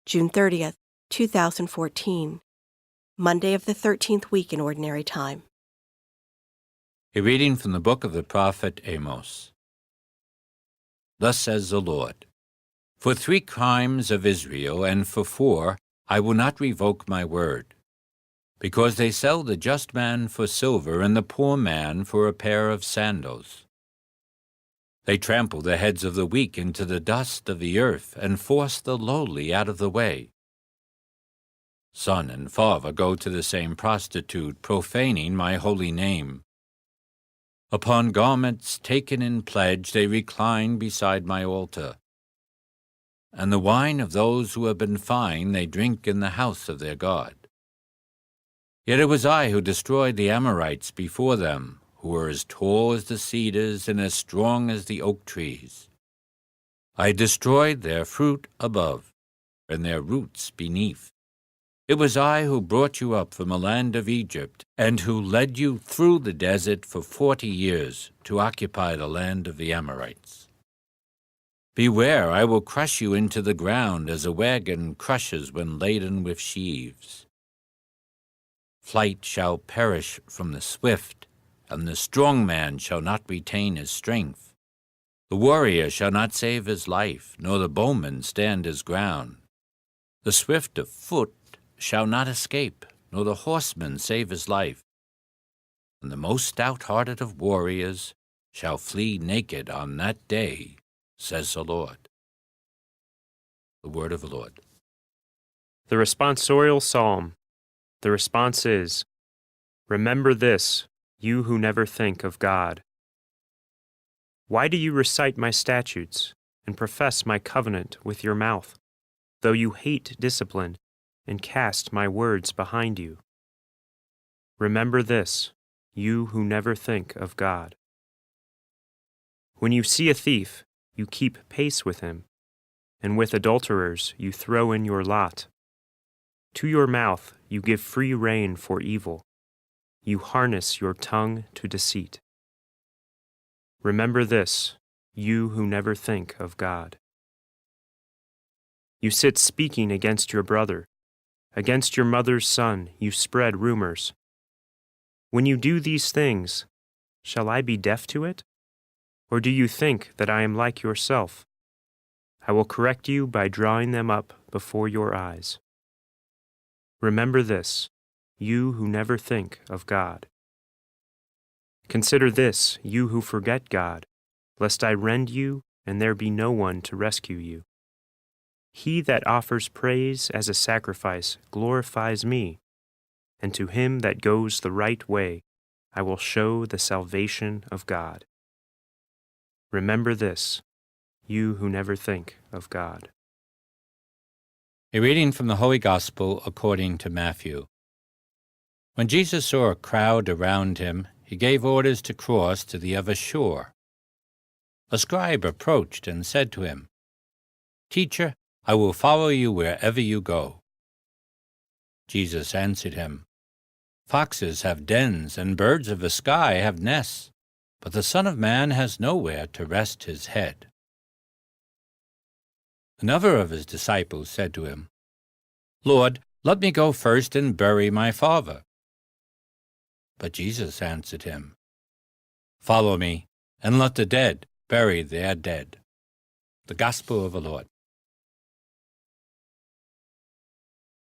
June 30th, 2014, Monday of the 13th week in Ordinary Time. A reading from the book of the prophet Amos. Thus says the Lord, For 3 crimes of Israel, and for 4, I will not revoke my word, because they sell the just man for silver and the poor man for a pair of sandals. They trample the heads of the weak into the dust of the earth and force the lowly out of the way. Son and father go to the same prostitute, profaning my holy name. Upon garments taken in pledge they recline beside my altar. And the wine of those who have been fined they drink in the house of their God. Yet it was I who destroyed the Amorites before them, who were as tall as the cedars and as strong as the oak trees. I destroyed their fruit above, and their roots beneath. It was I who brought you up from the land of Egypt, and who led you through the desert for 40 years to occupy the land of the Amorites. Beware, I will crush you into the ground as a wagon crushes when laden with sheaves. Flight shall perish from the swift, and the strong man shall not retain his strength. The warrior shall not save his life, nor the bowman stand his ground. The swift of foot shall not escape, nor the horseman save his life. And the most stout-hearted of warriors shall flee naked on that day, says the Lord. The word of the Lord. The responsorial psalm. The response is, Remember this, you who never think of God. Why do you recite my statutes and profess my covenant with your mouth, though you hate discipline and cast my words behind you? Remember this, you who never think of God. When you see a thief, you keep pace with him, and with adulterers you throw in your lot. To your mouth you give free rein for evil. You harness your tongue to deceit. Remember this, you who never think of God. You sit speaking against your brother. Against your mother's son you spread rumors. When you do these things, shall I be deaf to it? Or do you think that I am like yourself? I will correct you by drawing them up before your eyes. Remember this, you who never think of God. Consider this, you who forget God, lest I rend you and there be no one to rescue you. He that offers praise as a sacrifice glorifies me, and to him that goes the right way I will show the salvation of God. Remember this, you who never think of God. A reading from the Holy Gospel according to Matthew. When Jesus saw a crowd around him, he gave orders to cross to the other shore. A scribe approached and said to him, Teacher, I will follow you wherever you go. Jesus answered him, Foxes have dens, and birds of the sky have nests, but the Son of Man has nowhere to rest his head. Another of his disciples said to him, Lord, let me go first and bury my father. But Jesus answered him, Follow me, and let the dead bury their dead. The Gospel of the Lord.